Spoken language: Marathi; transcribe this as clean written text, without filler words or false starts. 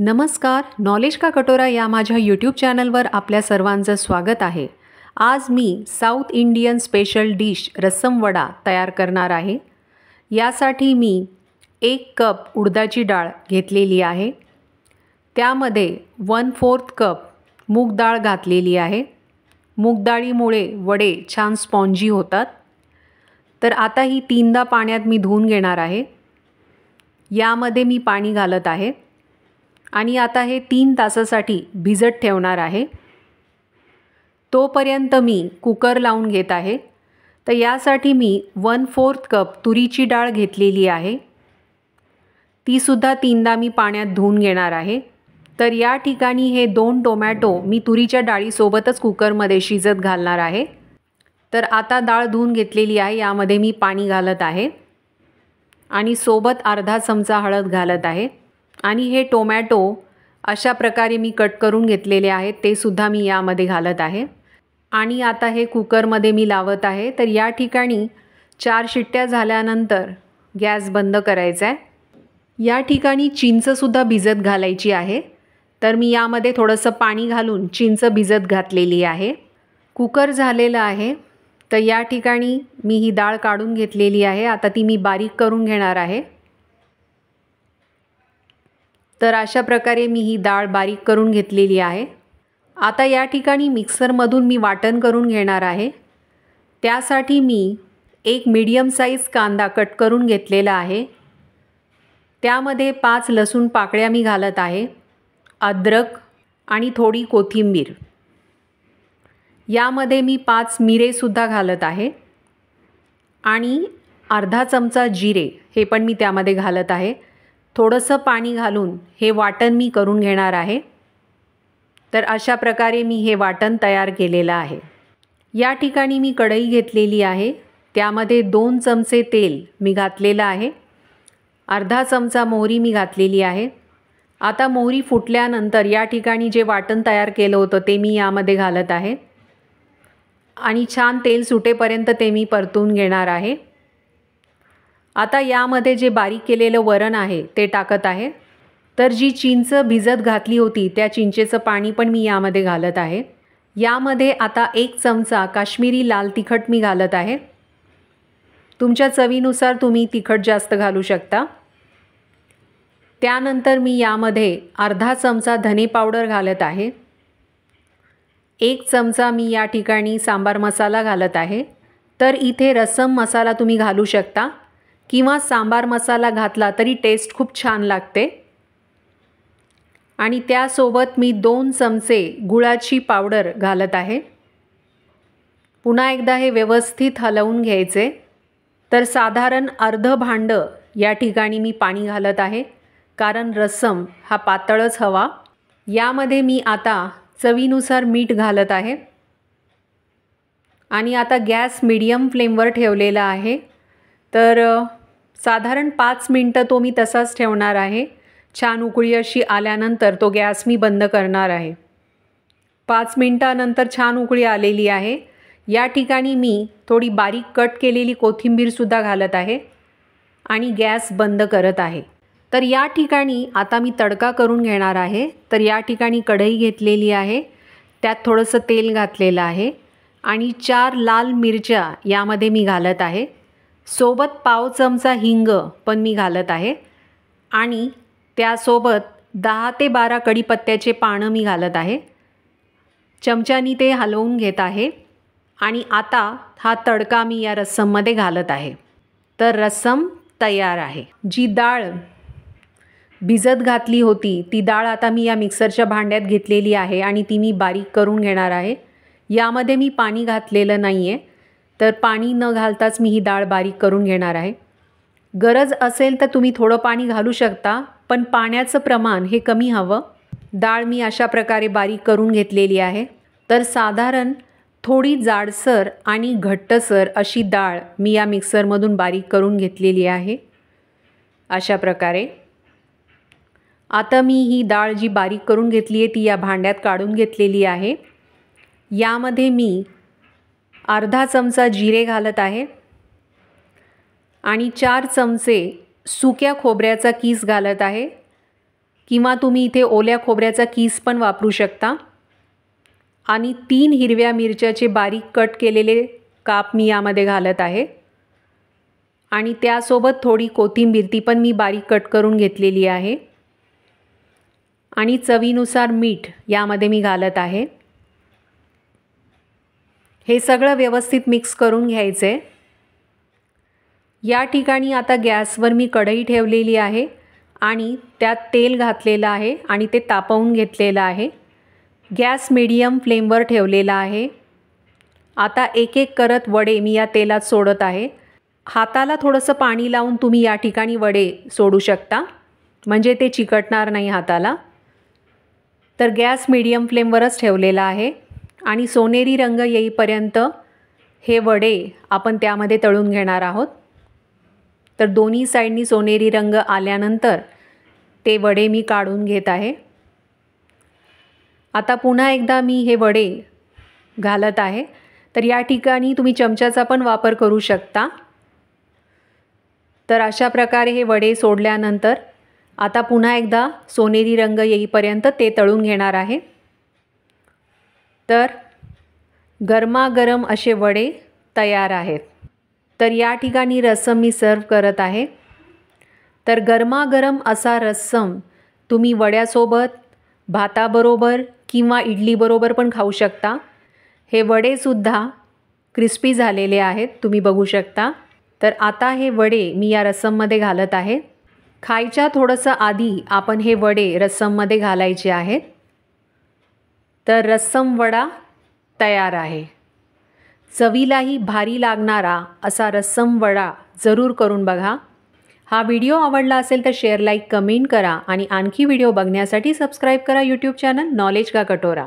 नमस्कार, नॉलेज का कटोरा या माझ्या यूट्यूब चॅनलवर आपल्या सर्वांचं स्वागत आहे। आज मी south Indian special dish rasam vada तयार करणार आहे। यासाठी मी 1 कप उडदाची डाळ घेतलेली आहे। त्यामध्ये 1/4 कप मूग डाळ घातलेली आहे। मूग डाळीमुळे वडे छान स्पॉन्जी होतात। तर आता ही 3दा पाण्यात मी धुवून घेणार आहे। यामध्ये मी पाणी घालत आहे आणि आता हे 3 तासासाठी भिजत ठेवणार आहे। तोपर्यंत मी कुकर लावून घेत आहे। तर यासाठी मी 1/4 कप तुरीची डाळ घेतलेली आहे। ती सुद्धा 3दा मी पाण्यात धुवून घेणार आहे। तर या ठिकाणी हे 2 टोमॅटो मी तुरीच्या डाळीसोबतच कुकरमध्ये शिजत घालणार आहे। तर आता डाळ धुवून घेतलेली आहे, यामध्ये मी पाणी घालत आहे आणि सोबत अर्धा चमचा हळद घालत आहे आणि हे टोमॅटो अशा प्रकारे मी कट करून घेतलेले आहेत, ते सुद्धा मी यामध्ये घालत आहे आणि आता हे कुकरमध्ये मी लावत आहे। तर या ठिकाणी 4 शिट्ट्या झाल्यानंतर गॅस बंद करायचा आहे। या ठिकाणी चिंचसुद्धा भिजत घालायची आहे। तर मी यामध्ये थोडंसं पाणी घालून चिंच भिजत घातलेली आहे। कुकर झालेलं आहे। तर या ठिकाणी मी ही डाळ काढून घेतलेली आहे। आता ती मी बारीक करून घेणार आहे। तर अशा प्रकारे मी ही डाळ बारीक करून घेतलेली आहे। आता या ठिकाणी मिक्सरमधून मी वाटण करून घेणार आहे। त्यासाठी मी एक मीडियम साईज कांदा कट करून घेतलेला आहे। त्यामध्ये 5 लसूण पाकळ्या मी घालत आहे, अद्रक आणि थोडी कोथिंबीर। यामध्ये मी 5 मिरेसुद्धा घालत आहे आणि अर्धा चमचा जिरे हे पण मी त्यामध्ये घालत आहे। थोडंसं पाणी घालून हे वाटण मी करून घेणार आहे। तर अशा प्रकारे मी हे वाटण तयार केलेलं आहे। या ठिकाणी मी कढई घेतलेली आहे, त्यामध्ये 2 चमचे तेल मी घातलेलं आहे। अर्धा चमचा मोहरी मी घातलेली आहे। आता मोहरी फुटल्यानंतर या ठिकाणी जे वाटण तयार केलं होतं ते मी यामध्ये घालत आहे आणि छान तेल सुटेपर्यंत ते मी परतून घेणार आहे। आता यामध्ये जे बारीक केलेलं वरण आहे ते टाकत आहे। तर जी चिंच भिजत घातली होती त्या चिंचेचं पाणी पण मी यामध्ये घालत आहे। यामध्ये आता 1 चमचा काश्मीरी लाल तिखट मी घालत आहे। तुमच्या चवीनुसार तुम्ही तिखट जास्त घालू शकता। त्यानंतर मी यामध्ये अर्धा चमचा धने पावडर घालत आहे। 1 चमचा मी या ठिकाणी सांबार मसाला घालत आहे। तर इथे रस्सम मसाला तुम्ही घालू शकता किंवा सांबार मसाला घातला तरी टेस्ट खूप छान लागते। आणि त्यासोबत मी 2 चमचे गुळाची पावडर घालत आहे। पुन्हा एकदा हे व्यवस्थित हलवून घ्यायचे। तर साधारण अर्ध भांडं या ठिकाणी मी पाणी घालत आहे, कारण रस्सम हा पातळच हवा। यामध्ये मी आता चवीनुसार मीठ घालत आहे आणि आता गॅस मीडियम फ्लेमवर ठेवलेला आहे। तर साधारण 5 मिनटं तो मी तसाच ठेवणार आहे। छान उकळी अशी आल्यानंतर तो गॅस मी बंद करणार आहे। 5 मिनटानंतर छान उकळी आलेली आहे। या ठिकाणी मी थोडी बारीक कट केलेली कोथिंबीरसुद्धा घालत आहे आणि गॅस बंद करत आहे। तर या ठिकाणी आता मी तडका करून घेणार आहे। तर या ठिकाणी कढई घेतलेली आहे, त्यात थोडंसं तेल घातलेलं आहे आणि 4 लाल मिरच्या यामध्ये मी घालत आहे। सोबत पाव चमचा हिंग पण मी घालत आहे आणि त्यासोबत 10 ते 12 कढीपत्त्याचे पानं मी घालत आहे। चमच्यानी ते हलवून घेत आहे आणि आता हा तडका मी या रस्सममध्ये घालत आहे। तर रस्सम तयार आहे। जी डाळ भिजत घातली होती ती डाळ आता मी या मिक्सरच्या भांड्यात घेतलेली आहे आणि ती मी बारीक करून घेणार आहे। यामध्ये मी पाणी घातलेलं नाही आहे, तर पाणी न घालताच मी ही डाळ बारीक करून घेणार आहे। गरज असेल तर तुम्ही थोडं पाणी घालू शकता, पण पाण्याचं प्रमाण हे कमी हवं। डाळ मी अशा प्रकारे बारीक करून घेतलेली आहे। तर साधारण थोडी जाडसर आणि घट्टसर अशी डाळ मी या मिक्सरमधून बारीक करून घेतलेली आहे अशा प्रकारे। आता मी ही डाळ जी बारीक करून घेतली आहे ती या भांड्यात काढून घेतलेली आहे। यामध्ये मी अर्धा चमचा जिरे घालत आहे आणि 4 चमचे सुक्या खोबऱ्याचा कीस घालत आहे किंवा तुम्ही इथे ओल्या खोबऱ्याचा कीस पण वापरू शकता। आणि 3 हिरव्या मिरच्याचे बारीक कट केलेले काप मी यामध्ये घालत आहे आणि त्यासोबत थोडी कोथिंबीर ती पण मी बारीक कट करून घेतलेली आहे आणि चवीनुसार मीठ यामध्ये मी घालत आहे। हे सगळं व्यवस्थित मिक्स करून घ्यायचे। या ठिकाणी आता गॅसवर मी कढई ठेवलेली आहे आणि त्यात तेल घातलेलं आहे आणि ते तापवून घेतलेलं आहे। गॅस मीडियम फ्लेमवर ठेवलेला आहे। आता एक एक करत वडे मी या तेलात सोडत आहे। हाताला थोडंसं पाणी लावून तुम्ही या ठिकाणी वडे सोडू शकता, म्हणजे ते चिकटणार नाही हाताला। तर गॅस मीडियम फ्लेमवरच ठेवलेला आहे आणि सोनेरी रंग येईपर्यंत हे वडे आपण त्यामध्ये तळून घेणार आहोत। तर दोन्ही साईडनी सोनेरी रंग आल्यानंतर ते वडे मी काढून घेत आहे। आता पुन्हा एकदा मी हे वडे घालत आहे। तर या ठिकाणी तुम्ही चमच्याचा पण वापर करू शकता। तर अशा प्रकारे हे वडे सोडल्यानंतर आता पुन्हा एकदा सोनेरी रंग येईपर्यंत ते तळून घेणार आहे। तर गरमागरम असे वडे तयार आहेत। तर या ठिकाणी रस्सम मी सर्व करत आहे। तर गरमागरम असा रस्सम तुम्ही वड्यासोबत, भाताबरोबर किंवा इडलीबरोबर पण खाऊ शकता। हे वडेसुद्धा क्रिस्पी झालेले आहेत, तुम्ही बघू शकता। तर आता हे वडे मी या रस्सममध्ये घालत आहे। खायच्या थोडंसं आधी आपण हे वडे रस्सममध्ये घालायचे आहेत। तर रस्सम वडा तयार आहे। चवीलाही भारी लागणारा असा रस्सम वडा जरूर करून बघा। हा व्हिडिओ आवडला असेल तर शेअर, लाईक, कमेंट करा आणि आणखी व्हिडिओ बघण्यासाठी सबस्क्राईब करा यूट्यूब चॅनल नॉलेज का कटोरा।